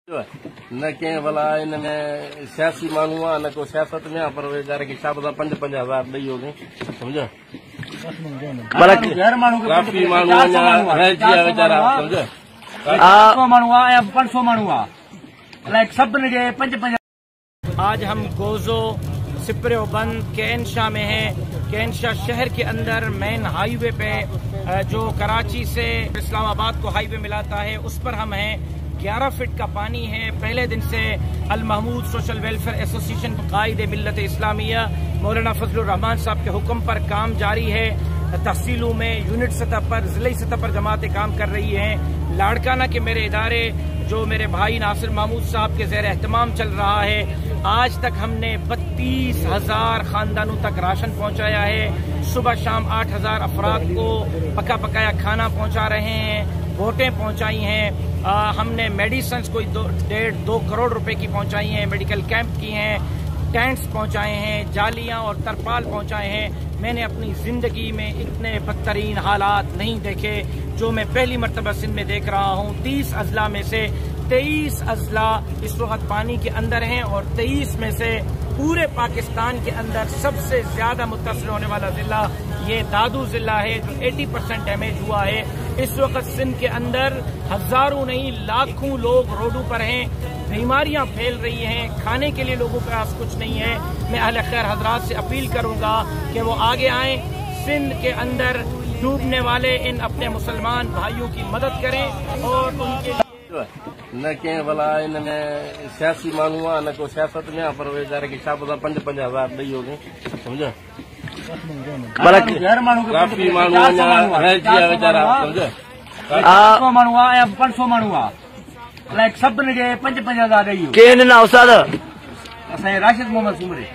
न कंहिं भला इनमें सियासी माण्हू आहे न को सियासत में आहे, पर वीचारे खे छा पता 5-5 हज़ार ॾेई वञे, सम्झो काफ़ी माण्हू अञा रहिजी विया वीचारा, सम्झो 100 माण्हू आहे या 500 माण्हू आहे, लाइक सभिनी खे 5-5। आज हम गोजो सिपरियो बंद केनशाह में है। केनशाह शहर के अंदर मेन हाईवे पे जो कराची से इस्लामाबाद को हाईवे मिलाता है, उस पर हम हैं। 11 फीट का पानी है। पहले दिन से अल महमूद सोशल वेलफेयर एसोसिएशन कायदे मिल्लत इस्लामिया मौलाना फजलुर रहमान साहब के हुक्म पर काम जारी है। तहसीलों में यूनिट सतह पर, जिले सतह पर जमातें काम कर रही हैं। लाड़काना के मेरे इदारे जो मेरे भाई नासिर महमूद साहब के ज़ेर एहतमाम चल रहा है। आज तक हमने 32,000 खानदानों तक राशन पहुंचाया है। सुबह शाम 8,000 अफराद को पका पकाया खाना पहुंचा रहे हैं। वोटें पहुंचाई हैं। हमने मेडिसिन कोई 1.5-2 करोड़ रुपए की पहुंचाई हैं। मेडिकल कैंप किए हैं। टेंट्स पहुंचाए हैं। जालियां और तरपाल पहुंचाए हैं। मैंने अपनी जिंदगी में इतने बदतरीन हालात नहीं देखे जो मैं पहली मरतबा सिंध में देख रहा हूं। 30 अजला में से 23 अजला इस वक्त पानी के अंदर हैं और 23 में से पूरे पाकिस्तान के अंदर सबसे ज्यादा मुतासर होने वाला जिला ये दादू जिला है, जो 80% डैमेज हुआ है। इस वक्त सिंध के अंदर हजारों नहीं लाखों लोग रोडों पर हैं। बीमारियां फैल रही हैं। खाने के लिए लोगों के पास कुछ नहीं है। मैं अहले खैर हजरात से अपील करूंगा कि वो आगे आएं, सिंध के अंदर डूबने वाले इन अपने मुसलमान भाइयों की मदद करें और उनके न कंहिं भला इनमें सियासी माण्हू आहे न को सियासत में आहे, पर वीचारे खे छा पता 5-5 हज़ार ॾेई वञे, सम्झो काफ़ी माण्हू अञा रहिजी विया वीचारा, सम्झो 100 माण्हू आहे या 500 माण्हू आहे, लाइक सभिनी खे 5-5 हज़ार ॾेई। केरु ॾिना उस्ताद? असांजे राशिद मोहम्मद सुमरे।